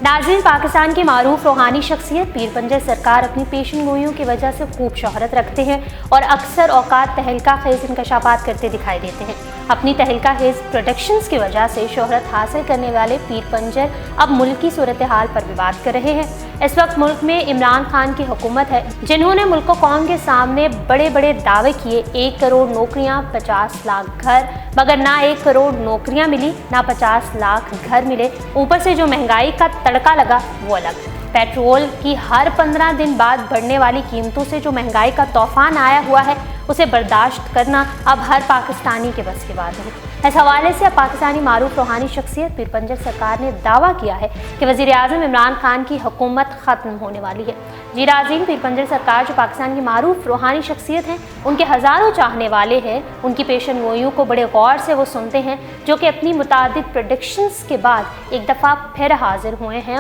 नाज़रीन, पाकिस्तान की मारूफ रूहानी शख्सियत पीर पंजर सरकार अपनी पेशन गोइयों की वजह से खूब शोहरत रखते हैं और अक्सर औकात तहलका खेज इंकशाफात करते दिखाई देते हैं। अपनी तहलका खेज प्रोडक्शंस की वजह से शोहरत हासिल करने वाले पीर पंजर अब मुल्क की सूरत हाल पर भी बात कर रहे हैं। इस वक्त मुल्क में इमरान खान की हुकूमत है, जिन्होंने मुल्क को कौम के सामने बड़े बड़े दावे किए। 1 करोड़ नौकरियां, 50 लाख घर, मगर ना 1 करोड़ नौकरियां मिली, ना 50 लाख घर मिले। ऊपर से जो महंगाई का तड़का लगा वो अलग। पेट्रोल की हर 15 दिन बाद बढ़ने वाली कीमतों से जो महंगाई का तूफान आया हुआ है, उसे बर्दाश्त करना अब हर पाकिस्तानी के बस की बात है। इस हवाले से अब पाकिस्तानी मारूफ रूहानी शख्सियत पीर पंजर सरकार ने दावा किया है कि वज़ीर आज़म इमरान खान की हुकूमत ख़त्म होने वाली है। जी नाज़रीन, पीर पंजर सरकार जो पाकिस्तान की मारूफ रूहानी शख्सियत हैं, उनके हज़ारों चाहने वाले हैं। उनकी पेशन गोइयों को बड़े गौर से वो सुनते हैं, जो कि अपनी मुतादिद प्रेडिक्शंस के बाद एक दफ़ा फिर हाजिर हुए हैं।